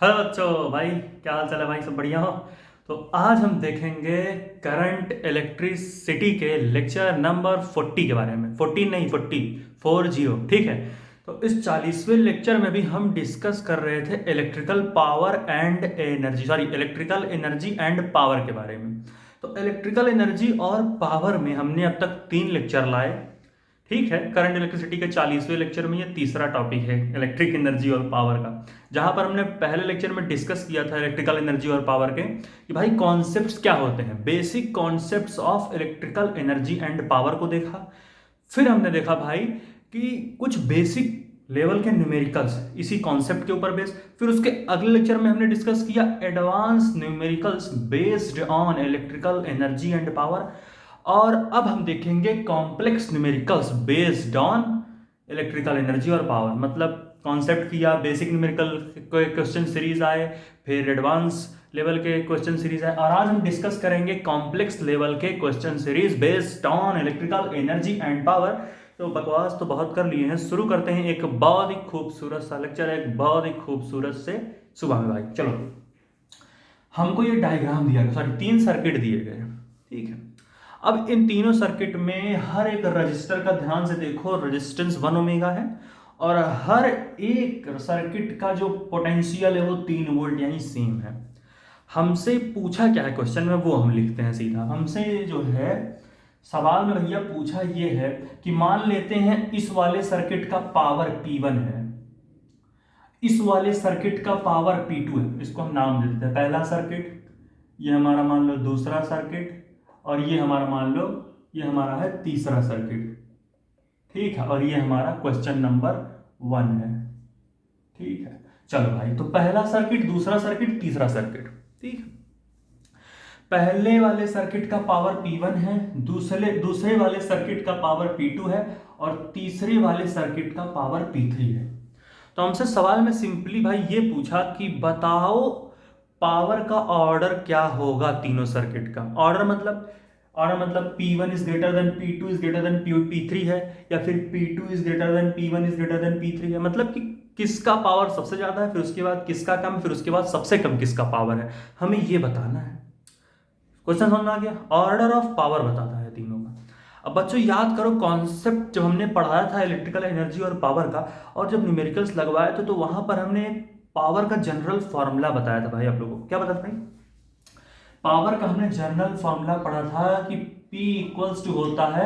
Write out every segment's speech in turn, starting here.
Hello बच्चों, भाई क्या हाल चाल है भाई? सब बढ़िया हो? तो आज हम देखेंगे करंट इलेक्ट्रिसिटी के लेक्चर नंबर 40 के बारे में। 14 नहीं, 40। ठीक है। तो इस 40वें लेक्चर में भी हम डिस्कस कर रहे थे electrical power and energy, sorry electrical energy and power के बारे में। तो इलेक्ट्रिकल एनर्जी और पावर में हमने अब तक 3 लेक्चर लाए। ठीक है। करंट इलेक्ट्रिसिटी के 40वें लेक्चर में ये तीसरा टॉपिक है, इलेक्ट्रिक एनर्जी और पावर का। जहां पर हमने पहले लेक्चर में डिस्कस किया था इलेक्ट्रिकल एनर्जी और पावर के कि भाई कॉन्सेप्ट्स क्या होते हैं, basic concepts of electrical energy and power को देखा। फिर हमने देखा भाई कि कुछ बेसिक लेवल के न्यूमेरिकल्स इसी कॉन्सेप्ट के ऊपर बेस्ड। फिर उसके अगले लेक्चर में हमने डिस्कस किया advance numericals based on electrical energy and power. और अब हम देखेंगे complex numericals based on electrical energy और पावर। मतलब कॉन्सेप्ट किया, बेसिक न्यूमेरिकल क्वेश्चन सीरीज आए, फिर एडवांस लेवल के क्वेश्चन सीरीज आए, और आज हम डिस्कस करेंगे कॉम्प्लेक्स लेवल के question series based on electrical energy and power. तो बकवास तो बहुत कर लिए हैं, शुरू करते हैं एक बहुत ही खूबसूरत सा लेक्चर, एक बहुत ही खूबसूरत से सुबह में। भाई चलो, हमको ये डायग्राम दिया गया, सॉरी 3 सर्किट दिए गए। ठीक है। अब इन तीनों सर्किट में हर एक रजिस्टर का ध्यान से देखो, रेजिस्टेंस 1 ओमेगा है, और हर एक सर्किट का जो पोटेंशियल है वो 3 वोल्ट यानी सेम है। हमसे पूछा क्या है क्वेश्चन में, वो हम लिखते हैं सीधा। हमसे जो है सवाल में भैया पूछा ये है कि मान लेते हैं इस वाले सर्किट का पावर P1 है, इस वाले सर्किट का पावर P2 है। इसको हम नाम दे देते हैं पहला सर्किट, ये हमारा मान लो दूसरा सर्किट, और ये हमारा मान लो ये हमारा है तीसरा सर्किट। ठीक है। और ये हमारा क्वेश्चन नंबर 1 है। ठीक है। चलो भाई, तो पहला सर्किट, दूसरा सर्किट, तीसरा सर्किट। ठीक है। पहले वाले सर्किट का पावर P1 है, दूसरे दूसरे वाले सर्किट का पावर P2 है, और तीसरे वाले सर्किट का पावर P3 है। तो हमसे सवाल में सिंपली भाई ये पूछा कि बताओ पावर का ऑर्डर क्या होगा तीनों सर्किट का। ऑर्डर मतलब P1 is greater then P2 is greater then P3 है, या फिर P2 is greater than P1 is greater then P3 है। मतलब कि किसका पावर सबसे ज्यादा है, फिर उसके बाद किसका कम, फिर उसके बाद सबसे कम किसका पावर है, हमें ये बताना है। क्वेश्चन समझ में आ गया? ऑर्डर ऑफ पावर बताता है तीनों का। अब बच्चों याद करो कॉन्सेप्ट जब हमने पढ़ाया था इलेक्ट्रिकल एनर्जी और पावर का, और जब न्यूमेरिकल्स लगवाए थे तो वहां पर हमने पावर का जनरल फॉर्मूला बताया था भाई। आप लोगों को क्या बताया था भाई? पावर का हमने जनरल फॉर्मूला पढ़ा था कि P इक्वल्स टू होता है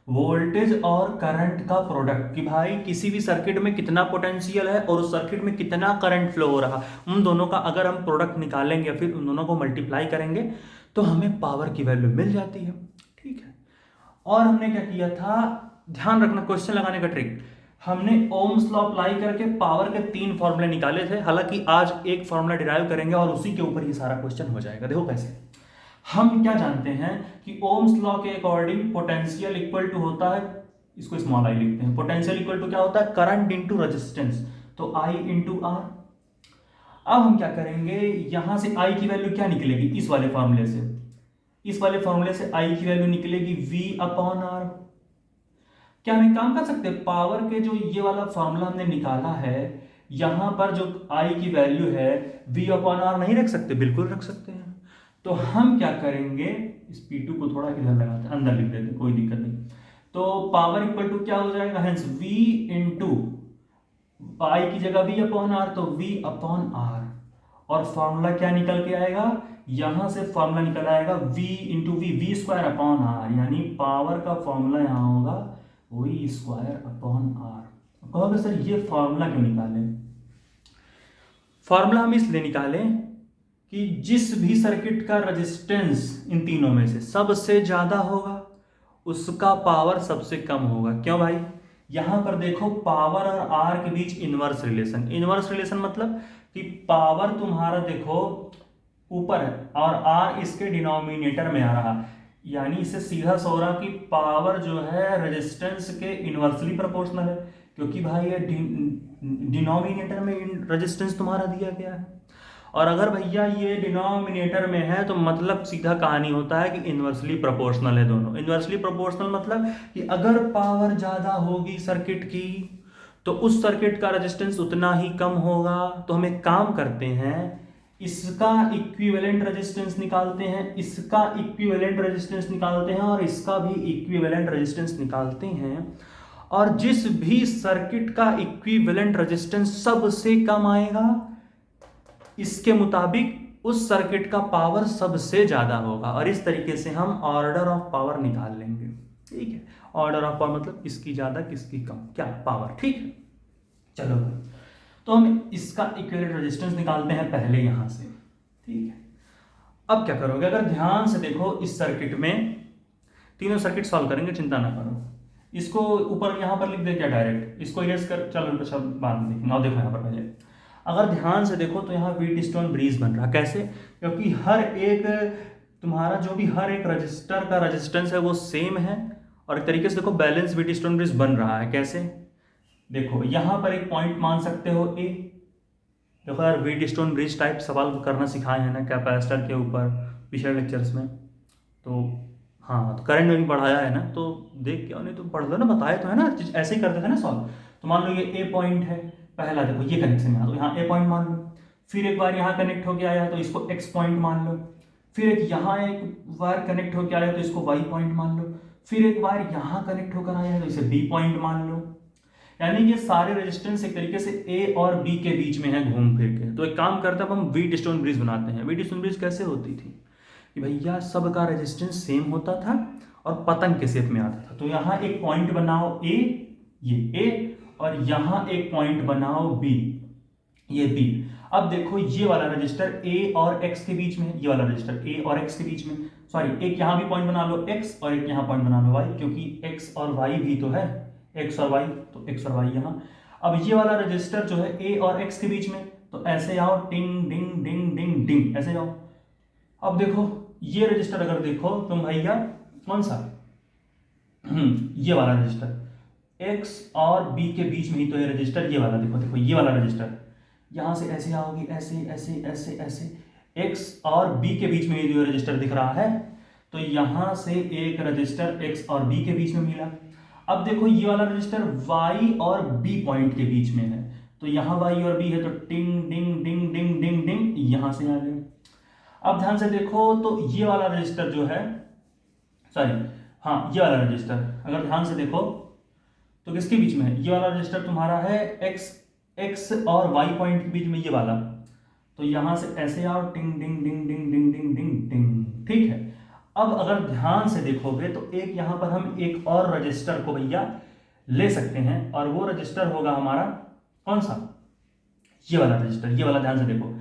वोल्टेज और करंट का प्रोडक्ट। कि भाई किसी भी सर्किट में कितना पोटेंशियल है और उस सर्किट में कितना करंट फ्लो हो रहा, उन दोनों का अगर हम प्रोडक्ट निकालेंगे, फिर उन दोनों को मल्टीप्लाई करेंगे, तो हमें पावर की वैल्यू मिल जाती है। ठीक है। और हमने क्या किया था, ध्यान रखना क्वेश्चन लगाने का ट्रिक, हमने ओम्स लॉ अप्लाई करके पावर के 3 फॉर्मूले निकाले थे। हालांकि आज एक फॉर्मूला डिराइव करेंगे और उसी के ऊपर ये सारा क्वेश्चन हो जाएगा। देखो कैसे। हम क्या जानते हैं कि ओम्स लॉ के अकॉर्डिंग पोटेंशियल इक्वल टू होता है, इसको स्मॉल आई लिखते हैं, पोटेंशियल इक्वल टू क्या होता है, करंट इंटू रेजिस्टेंस, तो I इंटू आर। अब हम क्या करेंगे, यहां से I की वैल्यू क्या निकलेगी, इस वाले फॉर्मूले से, इस वाले फॉर्मूले से I की वैल्यू निकलेगी V अपॉन आर। क्या हम एक काम कर सकते हैं, पावर के जो ये वाला फॉर्मूला हमने निकाला है, यहां पर जो I की वैल्यू है V अपॉन आर नहीं रख सकते? बिल्कुल रख सकते हैं। तो हम क्या करेंगे, इस P2 को थोड़ा इधर लगाते हैं, अंदर लिख देते हैं, कोई दिक्कत नहीं। तो पावर इक्वल टू क्या हो जाएगा, हेंस V इंटू I की जगह V अपॉन आर, तो V अपॉन आर। और फॉर्मूला क्या निकल के आएगा, यहां से फॉर्मूला निकल आएगा V into v square upon r, यानी पावर का फॉर्मूला यहां होगा V स्क्वायर अपॉन आर। कहोगे सर ये फॉर्मूला क्यों निकाले? फॉर्मूला हम इसलिए निकाले कि जिस भी सर्किट का रेजिस्टेंस इन तीनों में से सबसे ज्यादा होगा, उसका पावर सबसे कम होगा। क्यों भाई? यहां पर देखो पावर और आर के बीच इनवर्स रिलेशन। इनवर्स रिलेशन मतलब कि पावर तुम्हारा देखो ऊपर है और आर इसके डिनोमिनेटर में आ रहा, यानी इससे सीधा सो रहा कि पावर जो है रेजिस्टेंस के इनवर्सली प्रोपोर्शनल है, क्योंकि भाई ये डिनोमिनेटर में रेजिस्टेंस तुम्हारा दिया गया है। और अगर भैया ये डिनोमिनेटर में है तो मतलब सीधा कहानी होता है कि इनवर्सली प्रोपोर्शनल है दोनों। इनवर्सली प्रोपोर्शनल मतलब कि अगर पावर ज्यादा होगी सर्किट की तो उस सर्किट का रेजिस्टेंस उतना ही कम होगा। तो हम एक काम करते हैं, इसका इक्विवेलेंट रेजिस्टेंस निकालते हैं, इसका इक्विवेलेंट रेजिस्टेंस निकालते हैं और इसका भी इक्विवेलेंट रेजिस्टेंस निकालते हैं। और जिस भी सर्किट का इक्विवेलेंट रेजिस्टेंस सबसे कम आएगा, इसके मुताबिक उस सर्किट का पावर सबसे ज्यादा होगा। और इस तरीके से हम ऑर्डर ऑफ पावर निकाल लेंगे। ठीक है, ऑर्डर ऑफ पावर मतलब किसकी ज्यादा किसकी कम, क्या पावर। ठीक है, चलो तो हम इसका इक्विवेलेंट रेजिस्टेंस निकालते हैं पहले यहां से। ठीक है, अब क्या करोगे, अगर ध्यान से देखो इस सर्किट में, तीनों सर्किट सॉल्व करेंगे, चिंता ना करो। इसको ऊपर यहां पर लिख दे क्या डायरेक्ट, इसको इरेज कर, चलो शब्द बाद में देखेंगे। देखो यहां पर पहले अगर ध्यान से देखो तो यहाँ व्हीटस्टोन ब्रिज बन रहा। कैसे, क्योंकि हर एक तुम्हारा जो भी हर एक रजिस्टर का रेजिस्टेंस है वो सेम है। और एक तरीके से देखो बैलेंस व्हीटस्टोन ब्रिज बन रहा है। कैसे, देखो यहां पर एक पॉइंट मान सकते हो ए। देखो यार व्हीटस्टोन ब्रिज टाइप सवाल करना सिखाए हैं ना कैपेसिटर के ऊपर पिछले लेक्चर्स में, तो हाँ तो करंट में भी पढ़ाया है ना, तो देख क्यों नहीं, तुम पढ़ लो ना, बताए तो है ना, ऐसे ही करते थे ना सॉल्व। तो मान लो ये ए पॉइंट है पहला, देखो ये कनेक्शन यहाँ, तो यहाँ ए पॉइंट मान लो। फिर एक बार यहाँ कनेक्ट होकर आया है तो इसको एक्स पॉइंट मान लो। फिर एक यहाँ एक बार कनेक्ट होकर आया है तो इसको वाई पॉइंट मान लो। फिर एक बार यहाँ कनेक्ट होकर आया है तो इसे बी पॉइंट मान लो। यानी ये सारे रेजिस्टेंस एक तरीके से ए और बी के बीच में है घूम फिर के। तो एक काम करते हैं, अब हम व्हीटस्टोन ब्रिज बनाते हैं। व्हीटस्टोन ब्रिज कैसे होती थी कि भैया सबका रेजिस्टेंस सेम होता था और पतंग के शेप में आता था। तो यहाँ एक पॉइंट बनाओ ए, ये ए, और यहाँ एक पॉइंट बनाओ बी, ये बी। अब देखो ये वाला रजिस्टर ए और एक्स के बीच में, ये वाला रजिस्टर ए और एक्स के बीच में, सॉरी एक यहाँ भी पॉइंट बना लो एक्स और एक यहाँ पॉइंट बना लो वाई, क्योंकि एक्स और वाई भी तो है, एक्स और वाई, तो एक्स और वाई यहाँ। अब ये वाला रजिस्टर जो है ए और एक्स के बीच में, तो ऐसे आओ टिंग डिंग डिंग डिंग डिंग, ऐसे जाओ। अब देखो ये रजिस्टर अगर देखो तुम भैया कौन सा, ये वाला रजिस्टर x और b के बीच में ही तो ये रजिस्टर, ये वाला देखो, देखो ये वाला रजिस्टर, यहां से ऐसे आओगे, ऐसे ऐसे ऐसे ऐसे, x और b के बीच में जो रजिस्टर दिख रहा है, तो यहां से एक रजिस्टर x और b के बीच में मिला। अब देखो ये वाला रजिस्टर y और b पॉइंट के बीच में है, तो यहां y और b है, तो टिंग डिंग डिंग डिंग डिंग डिंग यहां से आ गए। अब ध्यान से देखो तो ये वाला रजिस्टर जो है, सॉरी हाँ ये वाला रजिस्टर अगर ध्यान से देखो तो किसके बीच में है, ये वाला रजिस्टर तुम्हारा है x और y पॉइंट के बीच में, ये वाला। तो यहां से ऐसे आओ टिंग डिंग डिंग डिंग डिंग डिंग डिंग डिंग। ठीक है, अब अगर ध्यान से देखोगे तो एक यहां पर हम एक और रजिस्टर को भैया ले सकते हैं, और वो रजिस्टर होगा हमारा कौन सा, ये वाला रजिस्टर, ये वाला। ध्यान से देखो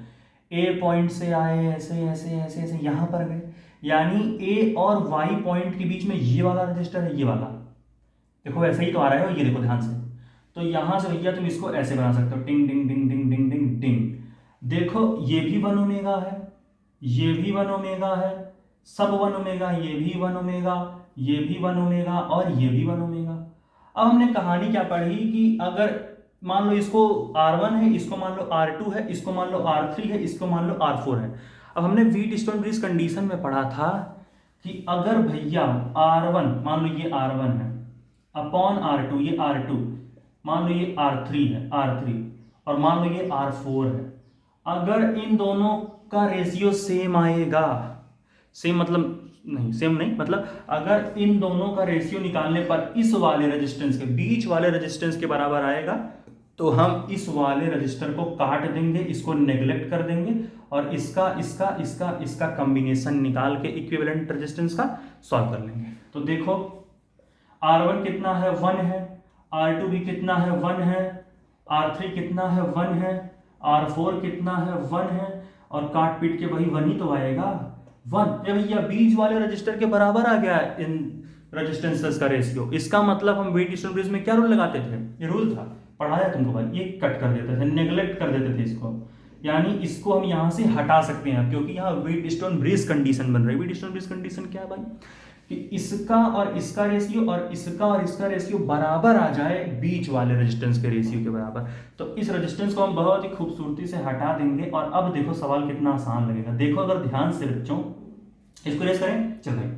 ए पॉइंट से आए ऐसे ऐसे ऐसे ऐसे यहां पर गए, यानी ए और वाई पॉइंट के बीच में ये वाला रजिस्टर है, ये वाला देखो ऐसे ही तो आ रहा है, ये देखो ध्यान से। तो यहां से भैया तुम इसको ऐसे बना सकते हो टिंग डिंग डिंग डिंग डिंग डिंग डिंग। देखो ये भी 1 ओमेगा है, ये भी 1 ओमेगा है, सब 1 ओमेगा, ये भी 1 ओमेगा, ये भी 1 ओमेगा और ये भी 1 ओमेगा। अब हमने कहानी क्या पढ़ी कि अगर मान लो इसको R1 है, इसको मान लो R2 है, इसको मान लो R3 है, इसको मान लो R4 है। अब हमने व्हीटस्टोन ब्रिज कंडीशन में पढ़ा था कि अगर भैया R1 मान लो ये R1 है अपॉन R2, ये R2, मान लो ये R3 है, R3, और मान लो ये R4 है, अगर इन दोनों का रेशियो सेम आएगा, सेम मतलब नहीं, सेम नहीं मतलब अगर इन दोनों का रेशियो निकालने पर इस वाले रेजिस्टेंस के बीच वाले रेजिस्टेंस के बराबर आएगा, तो हम इस वाले रजिस्टर को काट देंगे, इसको नेग्लेक्ट कर देंगे और इसका इसका इसका इसका कॉम्बिनेशन निकाल के इक्विवेलेंट रेजिस्टेंस का सॉल्व कर लेंगे। तो देखो R1 कितना है 1 है, R2 भी कितना है 1 है, R3 कितना है 1 है, R4 कितना है 1 है, और काट पीट के वही 1 ही तो आएगा 1। ये भैया बीच वाले रजिस्टर के बराबर आ गया इन रेजिस्टेंसेस का रेशियो। इसका मतलब हम व्हीटस्टोन ब्रिज में क्या रूल लगाते थे, ये रूल था पढ़ाया तुमको भाई, ये कट कर देते थे, नेग्लेक्ट कर देते थे इसको, यानी इसको हम यहां से हटा सकते हैं क्योंकि यहाँ व्हीटस्टोन ब्रिज कंडीशन बन रही है। व्हीटस्टोन ब्रिज कंडीशन क्या है भाई कि इसका और इसका रेशियो और इसका और इसका रेशियो बराबर आ जाए बीच वाले रेजिस्टेंस के रेशियो के बराबर। तो इस रेजिस्टेंस को हम बहुत ही खूबसूरती से हटा देंगे। और अब देखो सवाल कितना आसान लगेगा, देखो अगर ध्यान से बच्चों इसको रेस करें, चल भाई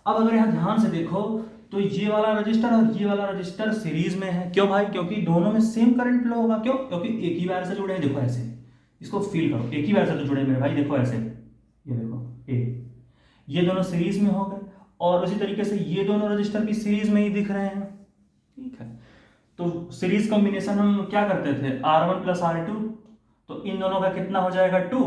अब अगर यहाँ ध्यान से देखो तो ये वाला रजिस्टर और ये वाला रजिस्टर सीरीज में है। क्यों भाई? क्योंकि दोनों में सेम करंट फ्लो होगा। क्यों? क्योंकि एक ही वायर से जुड़े हैं। देखो ऐसे, इसको फील करो, एक ही वायर से तो जुड़े मेरे भाई। देखो ऐसे, ये देखो ये दोनों सीरीज में हो गए, और उसी तरीके से ये दोनों रजिस्टर भी सीरीज में ही दिख रहे हैं। ठीक है, तो सीरीज कॉम्बिनेशन हम क्या करते थे, R1 प्लस R2, तो इन दोनों का कितना हो जाएगा 2,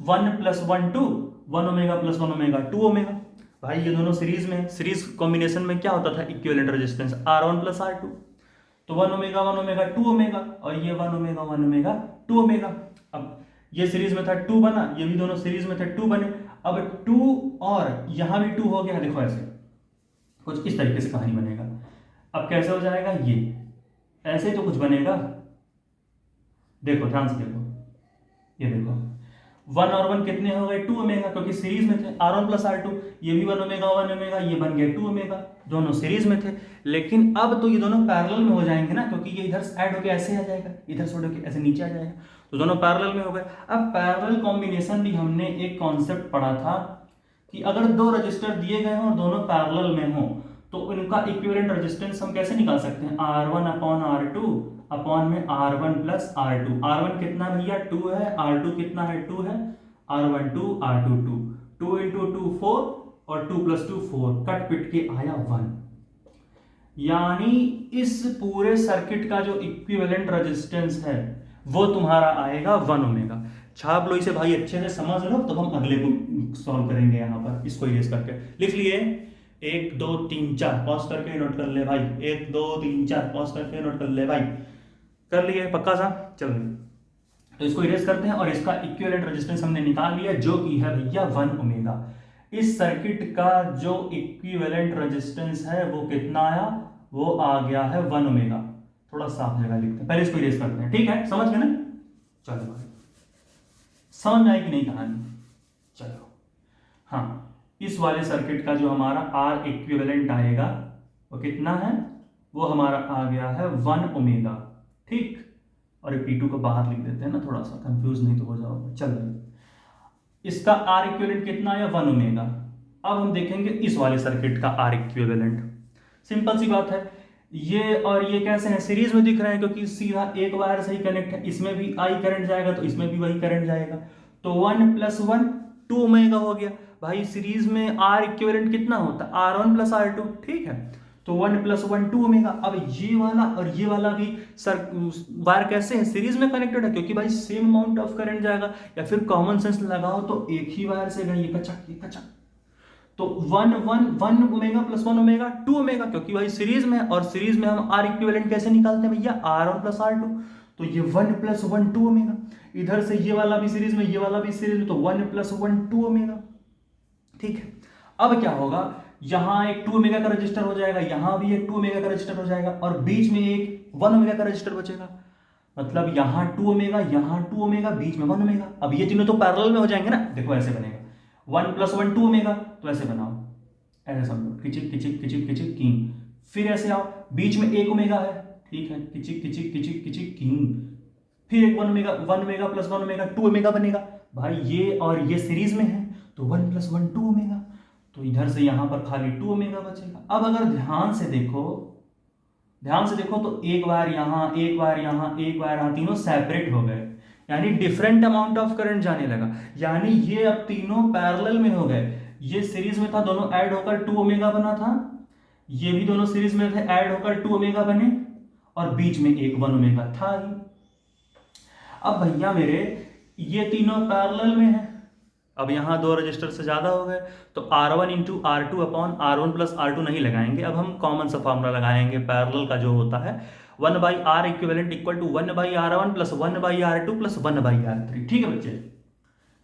1 plus 1 2, 1 omega plus 1 omega 2 omega. भाई ये दोनों सीरीज में, सीरीज कॉम्बिनेशन में क्या होता था, equivalent resistance R1 plus R2, तो 1 ओमेगा 2 ओमेगा, और ये 1 ओमेगा 2 ओमेगा। अब ये सीरीज में था 2 बना, ये भी दोनों सीरीज में थे 2 बने। अब 2 और यहां भी 2 हो गया। देखो ऐसे कुछ इस तरीके से कहानी बनेगा। अब कैसे हो जाएगा, ये ऐसे तो कुछ बनेगा। देखो ध्यान से देखो, ये देखो 1 और 1 कितने हो गए, 2 ओमेगा, क्योंकि सीरीज में थे R1 प्लस R2। ये भी 1 ओमेगा, ये बन गया 2 ओमेगा, दोनों सीरीज में थे। लेकिन अब तो ये दोनों पैरेलल में हो जाएंगे ना, क्योंकि ये इधर ऐड होके ऐसे आ जाएगा, इधर से होके ऐसे नीचे आ जाएगा, तो दोनों पैरेलल में हो गए। अब पैरेलल कॉम्बिनेशन भी हमने एक कॉन्सेप्ट पढ़ा था कि अगर दो रजिस्टर दिए गए हों और दोनों पैरेलल में हों, तो उनका इक्विवेलेंट रेजिस्टेंस हम कैसे निकाल सकते हैं, R1 अपॉन R2 अपॉन में R1 प्लस R2। R1 कितना भैया 2 है, R2 कितना है 2 है, R1 2 R2 2, 2 इंटू 2 4, और 2 प्लस 2 4, कट पिट के आया 1। यानी इस पूरे सर्किट का जो इक्विवेलेंट रेजिस्टेंस है वो तुम्हारा आएगा 1 ओमेगा। छाप लो इसे भाई, अच्छे से समझ लो, तब हम अगले को सॉल्व करेंगे। यहां पर इसको इरेज करके लिख लिए, 1 2 3 4, पॉज करके नोट कर ले भाई, 1 2 3 4, पॉज करके नोट कर ले भाई। कर लिए पक्का सा? चलो तो इसको इरेज करते हैं, और इसका इक्विवेलेंट रेजिस्टेंस हमने निकाल लिया, जो कि है भैया 1 ओमेगा। इस सर्किट का जो इक्विवेलेंट रेजिस्टेंस है वो कितना आया, वो आ गया है 1 ओमेगा। थोड़ा साफ जगह लिखते हैं, पहले इसको इरेज करते हैं। ठीक है, समझ गए ना? चलो भाई, समझ में आई कि नहीं कहानी? चलो हाँ, इस वाले सर्किट का जो हमारा R इक्विवेलेंट आएगा वो कितना है, वो हमारा आ गया है 1 ओमेगा। ठीक, और ये P2 को बाहर लिख देते हैं ना, थोड़ा सा कंफ्यूज नहीं तो हो जाओगे। चलो इसका R इक्विवेलेंट कितना आया, 1 ओमेगा। अब हम देखेंगे इस वाले सर्किट का R इक्विवेलेंट। सिंपल सी बात है, ये और ये कैसे हैं, सीरीज में दिख रहे हैं, क्योंकि सीधा एक वायर से ही कनेक्ट है। इसमें भी I करंट जाएगा तो इसमें भी वही करंट जाएगा, तो 1 प्लस 1 2 ओमेगा हो गया। भाई सीरीज में R इक्विवेलेंट कितना होता है, R1 प्लस R2। ठीक है, तो 1 प्लस 1 2 ओमेगा। अब ये वाला और ये वाला भी वायर कैसे है, सीरीज में कनेक्टेड है, क्योंकि भाई सेम अमाउंट ऑफ करंट जाएगा। या फिर कॉमन सेंस लगाओ तो एक ही वायर से गए, ये कचक। तो 1 ओमेगा प्लस 1 ओमेगा 2 ओमेगा, क्योंकि भाई सीरीज में है, और सीरीज में हम R इक्विवेलेंट कैसे निकालते हैं भैया, R1 प्लस R2, तो ये 1 प्लस 1 2 ओमेगा। इधर से ये वाला भी सीरीज में, ये वाला भी सीरीज में, तो 1 प्लस 1 2 ओमेगा। ठीक है, अब क्या होगा, यहां एक 2 ओमेगा का रजिस्टर हो जाएगा, यहां भी एक 2 ओमेगा का रजिस्टर हो जाएगा, और बीच में एक 1 ओमेगा का रजिस्टर बचेगा। मतलब यहां 2 ओमेगा, यहां 2 ओमेगा, बीच में 1 ओमेगा। अब ये तीनों तो पैरेलल में हो जाएंगे ना। देखो ऐसे बनेगा, 1 प्लस 1 2 ओमेगा, तो ऐसे बनाओ, ऐसे समझो, किचिक किचिक किचिक किचिक किंग। फिर ऐसे आओ, बीच में 1 ओमेगा है, ठीक है, किचिक किचिक किचिक किचिक किंग। फिर एक 1 ओमेगा प्लस 1 ओमेगा 2 ओमेगा बनेगा। भाई ये और ये सीरीज में है, तो 1 प्लस 1 2 ओमेगा, तो इधर से यहां पर खाली 2 ओमेगा बचेगा। अब अगर ध्यान से देखो तो एक बार यहां, एक बार यहां, एक बार यहां, तीनों सेपरेट हो गए, यानी डिफरेंट अमाउंट ऑफ करंट जाने लगा। यानी ये अब तीनों पैरेलल में हो गए। ये सीरीज में था, दोनों ऐड होकर 2 ओमेगा बना था। ये भी दोनों सीरीज में थे, ऐड होकर 2 ओमेगा बने, और बीच में एक 1 ओमेगा था ही। अब भैया मेरे ये तीनों पैरेलल में है। अब यहां दो रजिस्टर से ज्यादा हो गए, तो R1 into R2 upon R1 plus R2 नहीं लगाएंगे। अब हम कॉमन सा फॉर्मूला लगाएंगे पैरेलल का, जो होता है 1 by R equivalent equal to 1 by R1 plus 1 by R2 plus 1 by R3। ठीक है बच्चे?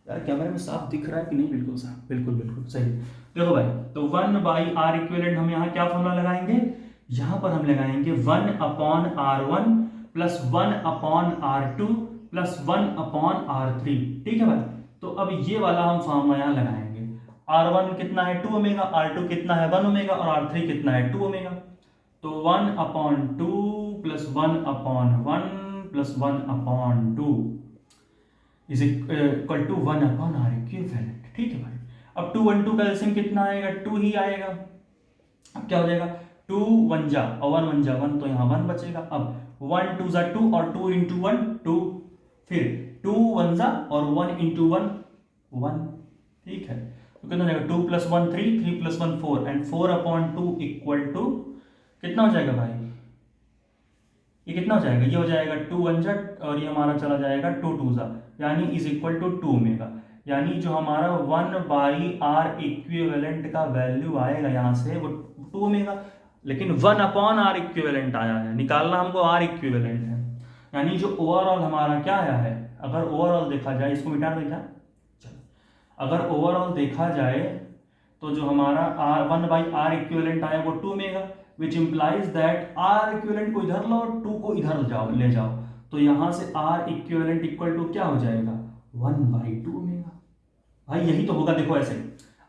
यार कैमरे में साफ दिख रहा है कि नहीं? बिल्कुल साफ, बिल्कुल सही। देखो भाई, तो 1 बाई R इक्विवेलेंट हम यहाँ क्या फॉर्मूला लगाएंगे, यहाँ पर हम लगाएंगे 1 upon R1 plus 1 upon R2 plus 1 upon R3। ठीक है भाई, तो अब ये वाला हम फॉर्मूला यहाँ लगाएंगे। R1 कितना है 2 ओमेगा, R2 कितना है 1 ओमेगा, और R3 कितना है 2 ओमेगा। तो 1 upon 2 plus 1 upon 1 plus 1 upon 2 is equal to 1 upon R equivalent. ठीक है भाई, अब 2 1 2 का एलसीएम कितना आएगा, 2 ही आएगा। अब क्या हो जाएगा, टू वन जा और वन वन जा वन, तो यहाँ वन बचेगा। अब वन टू जा टू और टू इंटू वन टू, फिर टू वन जा और वन इंटू वन वन, ठीक है। तो कितना हो जाएगा, two plus one three, three plus one four, and four upon two equal to कितना हो जाएगा भाई, ये कितना हो जाएगा, ये हो जाएगा टू वन जा और ये हमारा चला जाएगा टू टू जा, यानी is equal to two omega. यानी जो हमारा वन बाई आर इक्विवेलेंट का वैल्यू आएगा यहाँ से वो टू ओमेगा, लेकिन वन अपॉन आर इक्विवेलेंट आया है, निकालना हमको आर इक्विवेलेंट है। यानी जो ओवरऑल हमारा क्या आया है, अगर ओवरऑल देखा जाए, इसको मिटा दो क्या, चलो, अगर ओवरऑल देखा जाए तो जो हमारा r one by r equivalent आया वो two omega, which implies that r equivalent को इधर लो और टू को इधर जाओ ले जाओ, तो यहाँ से आर इक्विवेलेंट इक्वल टू क्या हो जाएगा, वन बाई टू ओमेगा। भाई यही तो होगा, देखो ऐसे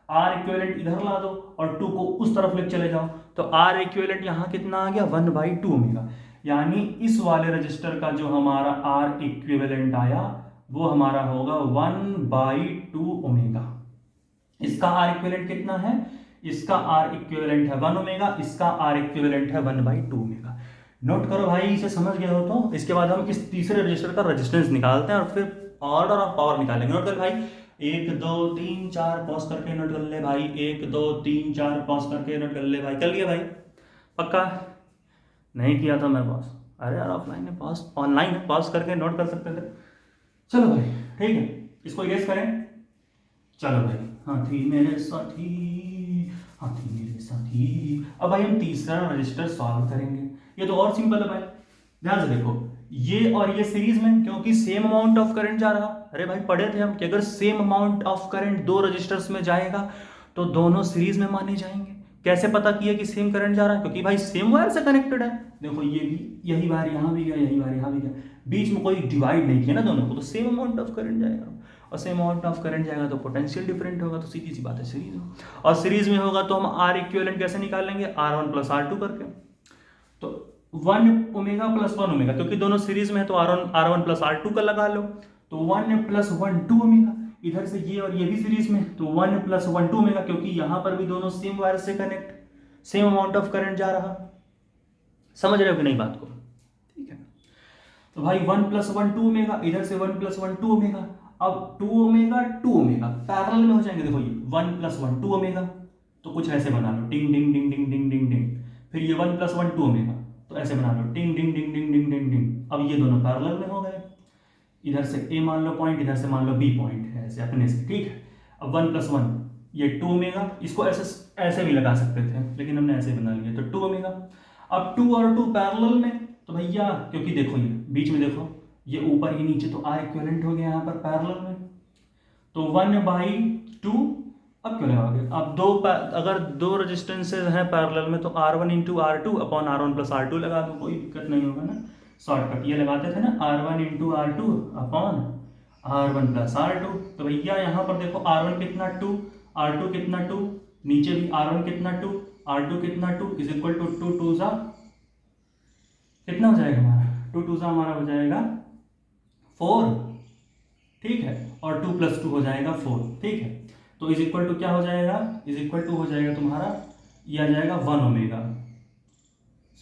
आर इक्विवेलेंट इधर ला दो और टू को उस तरफ ले चले जाओ, तो आर इक्विवेलेंट यहाँ कितना आ गया, वन बाई टू ओमेगा। यानी इस वाले रजिस्टर का जो हमारा आर इक्विवेलेंट आया वो हमारा होगा वन बाई टू ओमेगा। इसका आर इक्विवेलेंट कितना है, इसका आर इक्विवेलेंट है वन ओमेगा, इसका आर इक्विवेलेंट है one by two omega. Note करो भाई, इसे समझ गए हो तो इसके बाद हम इस तीसरे रजिस्टर का रेजिस्टेंस निकालते हैं और फिर ऑर्डर ऑफ पावर निकालेंगे। नोट कर भाई, एक दो तीन चार पॉज करके नोट कर ले भाई, एक दो तीन चार पॉज करके नोट कर ले भाई, कर लिया भाई, पक्का नहीं किया था मैं पॉज, अरे यार ऑफलाइन में पॉज, ऑनलाइन में पॉज करके नोट कर सकते थे। चलो भाई ठीक है, इसको इरेज करें, चलो भाई, हाथी मेरे साथी, हाथी मेरे साथी। अब भाई हम तीसरा रजिस्टर सॉल्व करेंगे, ये तो और सिंपल है भाई, ध्यान से देखो, ये और ये सीरीज में, क्योंकि सेम अमाउंट ऑफ करंट जा रहा। अरे भाई पढ़े थे हम कि अगर सेम अमाउंट ऑफ करंट दो रजिस्टर्स में जाएगा तो दोनों सीरीज में माने जाएंगे। कैसे पता किया कि सेम करंट जा रहा है, क्योंकि भाई सेम वायर से कनेक्टेड है। देखो ये भी, यही वायर यहाँ भी गया, यही वायर यहाँ भी गया, बीच में कोई डिवाइड नहीं किया ना दोनों को, तो सेम अमाउंट ऑफ करंट जाएगा, और सेम अमाउंट ऑफ करंट जाएगा तो पोटेंशियल डिफरेंट होगा, तो सीधी सी बात है सीरीज में। और सीरीज में होगा तो हम आर इक्विवेलेंट कैसे निकालेंगे, r one plus r two करके, तो one omega plus one omega, क्योंकि दोनों सीरीज में है तो r one plus r two का लगा लो, तो one plus one two omega, इधर से ये और ये भी सीरीज में, तो one plus one two omega, क्योंकि यहां पर भी दोनों सेम वायर से connect, same amount of current जा रहा। समझ रहे हो कि नहीं बात को, ठीक है। तो भाई one plus one two omega, इधर से one plus one two omega, अब टू ओमेगा पैरेलल में हो जाएंगे। देखो ये one plus one two omega, तो कुछ ऐसे बना लो, टिंग डिंग डिंग डिंग डिंग डिंग डिंग, फिर ये one plus one two omega, तो ऐसे बना लो, टिंग डिंग डिंग डिंग डिंग डिंग डिंग। अब ये दोनों पैरेलल में हो गए, इधर से ए मान लो पॉइंट, इधर से मान लो बी पॉइंट है, ऐसे अपने से, ठीक है। अब वन प्लस वन, ये टू ओमेगा, इसको ऐसे भी लगा सकते थे लेकिन हमने ऐसे बना लिया, तो टू ओमेगा। अब टू और टू पैरेलल में, तो भैया क्योंकि देखो ये बीच में देखो, ये ऊपर ये नीचे, तो आर इक्विवेलेंट हो गया यहाँ पर पैरेलल में, तो वन बाई टू। अब क्यों लगाओगे, अब दो अगर दो रेजिस्टेंसेज हैं पैरेलल में, तो r one into r two upon r one plus r two लगा दो, कोई दिक्कत नहीं होगा ना। शॉर्टकट ये लगाते थे ना, r one into r two upon r one plus r two. तो भैया यहाँ पर देखो आर वन कितना टू, आर टू कितना टू, नीचे भी आर वन कितना टू, आर टू कितना two, is equal to two two सा कितना हो जाएगा हमारा, टू टू सा हमारा हो जाएगा फोर, ठीक है, और टू प्लस टू हो जाएगा फोर, ठीक है। तो इज इक्वल टू क्या हो जाएगा, इज इक्वल टू हो जाएगा तुम्हारा, ये आ जाएगा वन ओमेगा,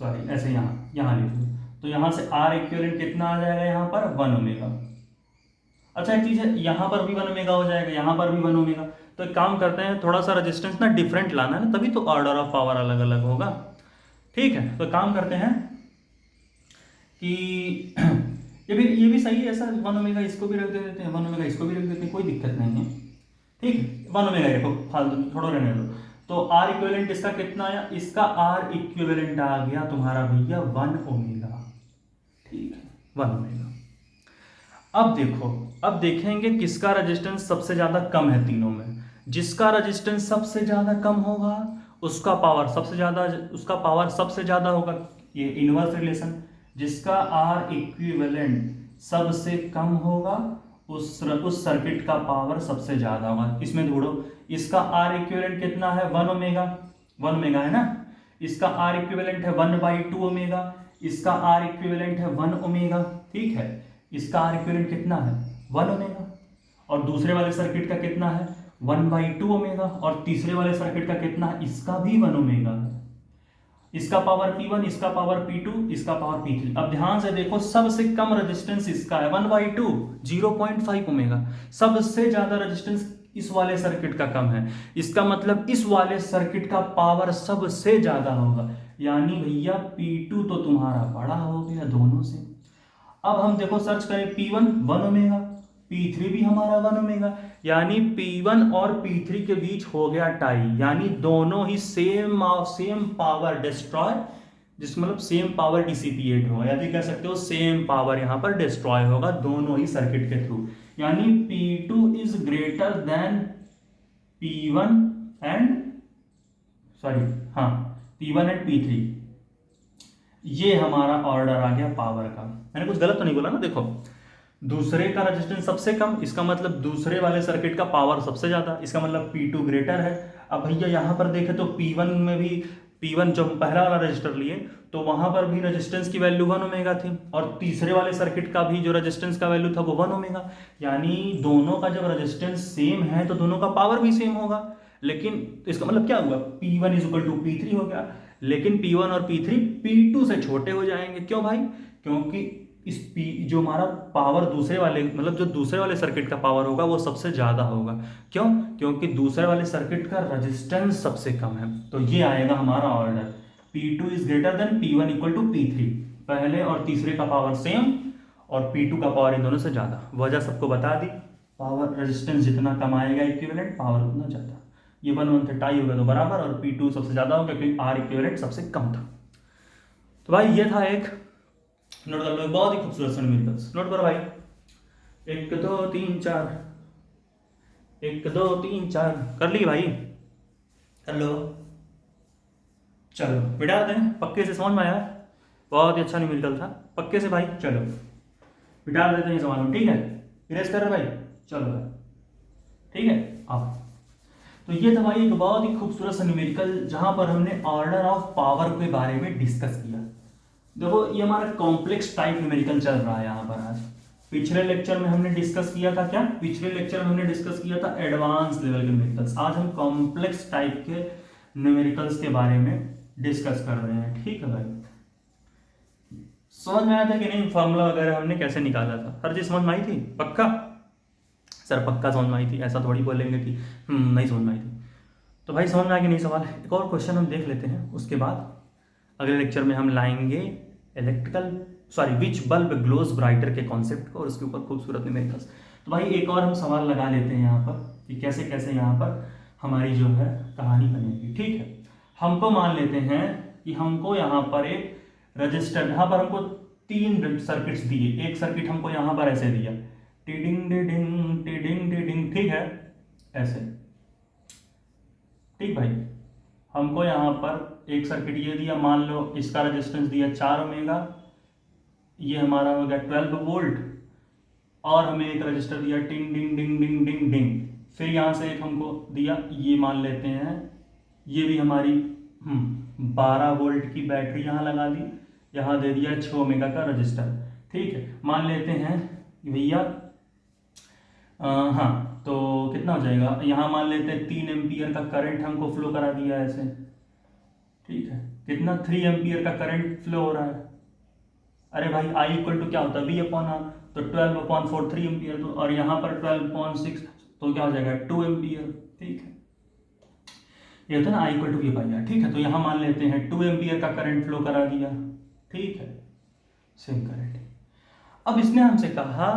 सॉरी ऐसे यहाँ लिख लो, तो यहाँ से आर इक्विवेलेंट कितना आ जाएगा यहाँ पर, वन ओमेगा। अच्छा एक चीज़ है, यहाँ पर भी वन ओमेगा हो जाएगा, यहाँ पर भी वन ओमेगा। तो एक काम करते हैं, थोड़ा सा रेजिस्टेंस ना डिफरेंट लाना है ना, तभी तो ऑर्डर ऑफ पावर अलग अलग होगा, ठीक है। तो काम करते हैं कि ये भी सही है, ऐसा वन ओमेगा इसको भी रख देते हैं, वन ओमेगा इसको भी रख देते हैं, कोई दिक्कत नहीं है, ठीक है। वन ओमेगा रखो, फालतू छोड़ो रहने दो। तो आर इक्विवेलेंट इसका कितना आया, इसका आर इक्विवेलेंट आ गया तुम्हारा भैया वन ओमेगा, ठीक है, वन ओमेगा। अब देखो, अब देखेंगे किसका रेजिस्टेंस सबसे ज्यादा कम है तीनों में। जिसका रेजिस्टेंस सबसे ज्यादा कम होगा उसका पावर सबसे ज्यादा होगा, ये इनवर्स रिलेशन। जिसका आर इक्विवेलेंट सबसे कम होगा उस सर्किट का पावर सबसे ज्यादा होगा। इसमें ढूंढो, इसका आर इक्विवेलेंट कितना है, वन ओमेगा है ना, इसका आर इक्विवेलेंट है वन बाई टू ओमेगा, इसका आर इक्विवेलेंट है वन ओमेगा, ठीक है। इसका आर इक्विवेलेंट कितना है, वन ओमेगा, और दूसरे वाले सर्किट का कितना है, वन बाई टू ओमेगा, और तीसरे वाले सर्किट का कितना है, इसका भी वन ओमेगा है। इसका पावर P1, इसका पावर P2, इसका पावर P3। अब ध्यान से देखो, सबसे कम रेजिस्टेंस इसका है 1/2, 0.5 ओमेगा। सबसे ज्यादा रेजिस्टेंस इस वाले सर्किट का कम है, इसका मतलब इस वाले सर्किट का पावर सबसे ज्यादा होगा, यानी भैया P2 तो तुम्हारा बड़ा हो गया दोनों से। अब हम देखो सर्च करें, P1 1 ओमेगा, P3 भी हमारा 1 ओमेगा, यानी P1 और P3 के बीच हो गया टाई, यानी दोनों ही सेम पावर डिस्ट्रॉय, जिसमें मतलब सेम पावर डिसिपिएट होगा, या फिर कह सकते हो सेम पावर यहां पर डिस्ट्रॉय होगा दोनों ही सर्किट के थ्रू। यानी P2 is greater than P1 and sorry हाँ P1 एंड P3। ये हमारा ऑर्डर आ गया पावर का। मैंने कुछ गलत तो नहीं बोला ना? देखो, दूसरे का रेजिस्टेंस सबसे कम, इसका मतलब दूसरे वाले सर्किट का पावर सबसे ज्यादा, इसका मतलब P2 ग्रेटर है। अब भैया यहां पर देखें तो P1 में भी, P1 जो पहला वाला रजिस्टर लिए तो वहां पर भी रेजिस्टेंस की वैल्यू 1 ओमेगा थी, और तीसरे वाले सर्किट का भी जो रेजिस्टेंस का वैल्यू था वो 1 ओमेगा। यानी दोनों का जब रेजिस्टेंस सेम है तो दोनों का पावर भी सेम होगा। लेकिन इसका मतलब क्या हुआ, P1 is equal to P3 हो गया, लेकिन P1 और P3 P2 से छोटे हो जाएंगे। क्यों भाई? क्योंकि इस P जो हमारा पावर दूसरे वाले, मतलब जो दूसरे वाले सर्किट का पावर होगा वो सबसे ज्यादा होगा। क्यों? क्योंकि दूसरे वाले सर्किट का रेजिस्टेंस सबसे कम है। तो ये आएगा हमारा order, P2 is greater than P1 equal to P3। पहले और तीसरे का पावर सेम और P2 का पावर इन दोनों से ज्यादा। वजह सबको बता दी, पावर रेजिस्टेंस जितना कम आएगा इक्विवेलेंट, पावर उतना ज्यादा। ये 1 से टाई होगा तो बराबर, और P2 सबसे ज्यादा होगा क्योंकि R इक्विवेलेंट सबसे कम था। तो भाई ये था एक, नोट कर लो, बहुत ही खूबसूरत न्यूमेरिकल्स। नोट करो भाई, 1 2 3 4, 1 2 3 4 कर ली भाई? कर लो, चलो बिठा दें। पक्के से समझ में आया? बहुत ही अच्छा न्यूमेरिकल था, पक्के से भाई। चलो बिठा देते हैं सवाल में, ठीक है? इरेज कर रहे भाई, चलो भाई, ठीक है। अब तो ये था भाई एक बहुत ही खूबसूरत सा न्यूमेरिकल, जहां पर हमने ऑर्डर ऑफ पावर के बारे में डिस्कस किया। देखो ये हमारा कॉम्प्लेक्स टाइप न्यूमेरिकल चल रहा है यहाँ पर आज। पिछले लेक्चर में हमने डिस्कस किया था क्या? पिछले लेक्चर में हमने डिस्कस किया था एडवांस लेवल के न्यूमेरिकल्स। आज हम कॉम्प्लेक्स टाइप के न्यूमेरिकल्स के बारे में डिस्कस कर रहे हैं, ठीक है भाई? समझ में आया था कि नहीं? फॉर्मूला वगैरह हमने कैसे निकाला था, हर चीज समझ में आई थी? पक्का सर, पक्का समझ में आई थी, ऐसा थोड़ी बोलेंगे कि नहीं समझ में आई थी। तो भाई समझ में आया कि नहीं सवाल? एक और क्वेश्चन हम देख लेते हैं, उसके बाद अगले लेक्चर में हम लाएंगे विच बल्ब ग्लोज ब्राइटर के कॉन्सेप्ट को, और उसके ऊपर खूबसूरत न्यूमेरिकल्स। तो भाई एक और हम सवाल लगा लेते हैं यहाँ पर कि कैसे कैसे यहाँ पर हमारी जो है कहानी बनेगी, ठीक है? हमको मान लेते हैं कि हमको यहाँ पर एक रजिस्टर, यहाँ पर हमको 3 सर्किट्स दिए। एक सर्किट हमको यहाँ पर ऐसे दिया, टिडिंग डिडिंग टिडिंग डिडिंग, ठीक है? ऐसे, ठीक भाई। हमको यहाँ पर एक सर्किट ये दिया, मान लो इसका रेजिस्टेंस दिया 4 ओमेगा, ये हमारा हो गया 12 वोल्ट, और हमें एक रजिस्टर दिया टिंग डिंग डिंग डिंग डिंग डिंग। फिर यहाँ से एक हमको दिया, ये मान लेते हैं ये भी हमारी 12 वोल्ट की बैटरी यहाँ लगा दी, यहाँ दे दिया 6 ओमेगा का रजिस्टर, ठीक है? मान लेते हैं भैया हाँ, तो कितना हो जाएगा, यहाँ मान लेते हैं 3 एम्पियर का करंट हमको फ्लो करा दिया ऐसे, ठीक है? कितना 3 एम्पियर का करंट फ्लो हो रहा है। अरे भाई I इक्वल टू क्या होता है, V अपॉन R, तो 12/4 3 एम्पियर, तो और यहाँ पर 12/6 तो क्या हो जाएगा 2 एम्पियर, ठीक है? ये होता है ना I इक्वल टू V/R, ठीक है? तो यहाँ मान लेते हैं 2 एम्पियर का करंट फ्लो करा दिया, ठीक है? Same current. अब इसने हमसे कहा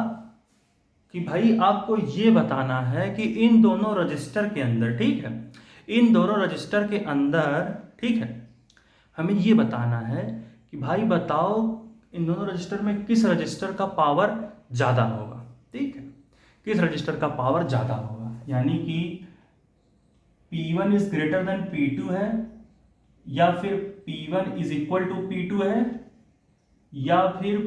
कि भाई आपको ये बताना है कि इन दोनों रजिस्टर के अंदर, ठीक है, इन दोनों रजिस्टर के अंदर, ठीक है, हमें ये बताना है कि भाई बताओ इन दोनों रजिस्टर में किस रजिस्टर का पावर ज्यादा होगा, ठीक है? किस रजिस्टर का पावर ज्यादा होगा, यानी कि P1 is greater then P2 है, या फिर P1 is equal to P2 है, या फिर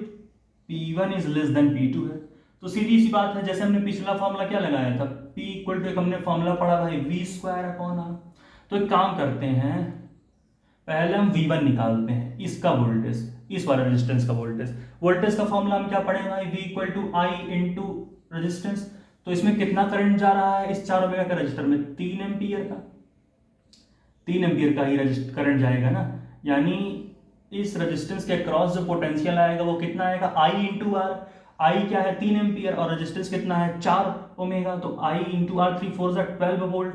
P1 is less than P2 है। तो सीधी सी बात है, जैसे हमने पिछला फॉर्मूला क्या लगाया था, P इक्वल टू एक हमने फॉर्मूला पढ़ा भाई V²/R। तो एक काम करते हैं, पहले हम V1 निकालते हैं, इसका वोल्टेज, इस वाले रेजिस्टेंस का वोल्टेज का फॉर्मूला हम क्या पढ़े भाई, V equal to I into resistance. तो इसमें कितना करंट जा रहा है इस 4 ओमेगा के रजिस्टर में, 3 एम्पियर का, 3 एम्पियर का ही करंट जाएगा ना, यानी इस रेजिस्टेंस के अक्रॉस जो पोटेंशियल आएगा वो कितना आएगा, आई इंटू आर। आई क्या है 3 एम्पियर और रेजिस्टेंस कितना है 4 ओमेगा, तो आई इंटू आर 3 4 12 वोल्ट।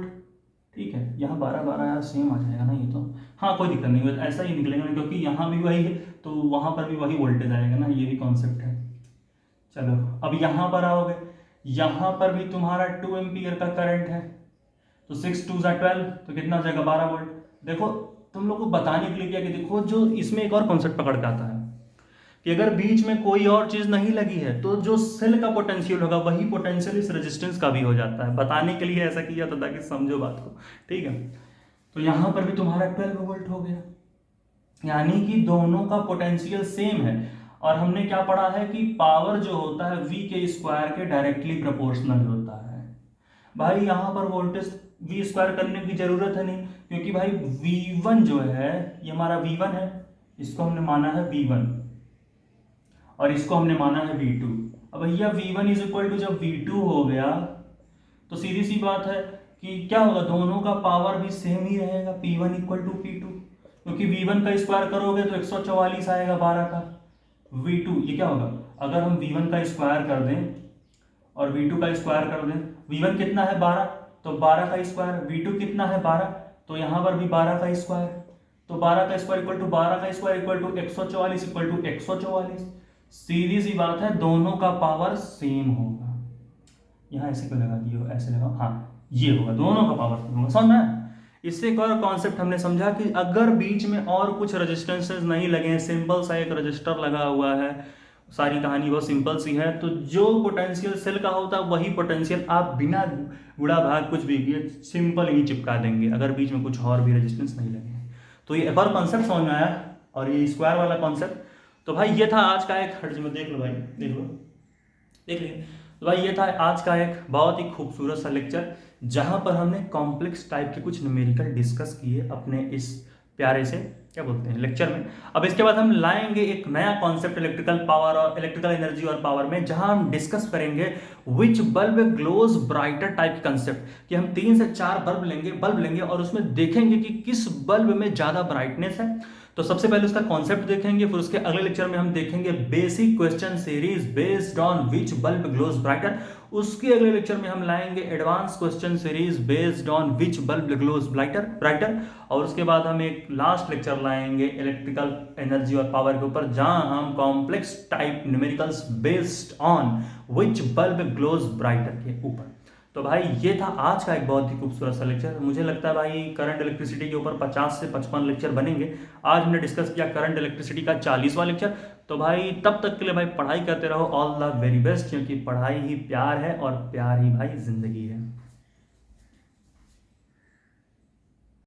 ठीक है, यहाँ 12 12 यार सेम आ जाएगा ना ये तो, हाँ कोई दिक्कत नहीं, ऐसा ही निकलेगा क्योंकि यहाँ भी वही है तो वहाँ पर भी वही वोल्टेज आएगा ना, ये भी कॉन्सेप्ट है। चलो अब यहाँ पर आओगे, यहाँ पर भी तुम्हारा 2 एम्पियर का करंट है, तो 6 2 12 तो कितना हो जाएगा 12 वोल्ट। देखो तुम लोग को बताने के लिए क्या कि देखो जो इसमें एक और कॉन्सेप्ट पकड़ के आता है कि अगर बीच में कोई और चीज नहीं लगी है तो जो सेल का पोटेंशियल होगा वही पोटेंशियल इस रेजिस्टेंस का भी हो जाता है। बताने के लिए ऐसा किया था ताकि समझो बात को, ठीक है। तो यहाँ पर भी तुम्हारा 12 वोल्ट हो गया, यानी कि दोनों का पोटेंशियल सेम है। और हमने क्या पढ़ा है कि पावर जो होता है v के स्क्वायर के डायरेक्टली प्रोपोर्शनल होता है। भाई यहाँ पर वोल्टेज v स्क्वायर करने की जरूरत है नहीं, क्योंकि भाई v1 जो है ये हमारा v1 है, इसको हमने माना है v1 और इसको हमने माना है v2। अब भैया v1 इज इक्वल टू जब v2 हो गया तो सीधी सी बात है कि क्या होगा, दोनों का पावर भी सेम ही रहेगा, p1 इक्वल टू p2, क्योंकि v1 का स्क्वायर करोगे तो 144 आएगा 12 का, v2 ये क्या होगा, अगर हम v1 का स्क्वायर कर दें और v2 का स्क्वायर कर दें, v1 कितना है 12 तो 12 का स्क्वायर, v2 कितना है 12 तो यहाँ पर भी 12 का स्क्वायर, तो 12 का स्क्वायर इक्वल टू 12 का square equal to 144 equal to 144। सीधी सी बात है दोनों का पावर सेम होगा। यहाँ ऐसे क्यों लगा दिए हो, ऐसे लगाओ, हाँ ये होगा, दोनों का पावर सेम होगा, समझ में। इससे एक और कॉन्सेप्ट हमने समझा कि अगर बीच में और कुछ रेजिस्टेंसेस नहीं लगे हैं, सिंपल सा एक रजिस्टर लगा हुआ है, सारी कहानी बहुत सिंपल सी है, तो जो पोटेंशियल सेल का होता है वही पोटेंशियल आप बिना गुणा भाग कुछ भी किए सिंपल ही चिपका देंगे, अगर बीच में कुछ और भी रेजिस्टेंस नहीं लगे हैं। तो ये एक और कॉन्सेप्ट समझ में आया, और ये स्क्वायर वाला कॉन्सेप्ट। तो भाई ये था आज का एक, हट में देख लो भाई, देख लो, देख लिए। तो भाई ये था आज का एक बहुत ही खूबसूरत सा लेक्चर, जहां पर हमने कॉम्प्लेक्स टाइप के कुछ न्यूमेरिकल डिस्कस किए अपने इस प्यारे से क्या बोलते हैं लेक्चर में। अब इसके बाद हम लाएंगे एक नया कॉन्सेप्ट इलेक्ट्रिकल पावर और इलेक्ट्रिकल एनर्जी और पावर में, जहां हम डिस्कस करेंगे which bulb glows brighter type concept, कि हम 3 से 4 बल्ब लेंगे और उसमें देखेंगे कि किस बल्ब में ज्यादा ब्राइटनेस है। तो सबसे पहले उसका कॉन्सेप्ट देखेंगे, फिर उसके अगले लेक्चर में हम देखेंगे basic question series based on which bulb glows brighter. उसके अगले लेक्चर में हम लाएंगे advance question series based on which bulb glows brighter. और उसके बाद हम एक लास्ट लेक्चर लाएंगे इलेक्ट्रिकल एनर्जी और पावर के ऊपर, जहां हम complex type numericals based on which bulb glows brighter के ऊपर। तो भाई ये था आज का एक बहुत ही खूबसूरत सा लेक्चर। मुझे लगता है भाई करंट इलेक्ट्रिसिटी के ऊपर 50 से 55 लेक्चर बनेंगे। आज हमने डिस्कस किया करंट इलेक्ट्रिसिटी का 40वां लेक्चर। तो भाई तब तक के लिए भाई पढ़ाई करते रहो, ऑल द वेरी बेस्ट, क्योंकि पढ़ाई ही प्यार है और प्यार ही भाई जिंदगी है।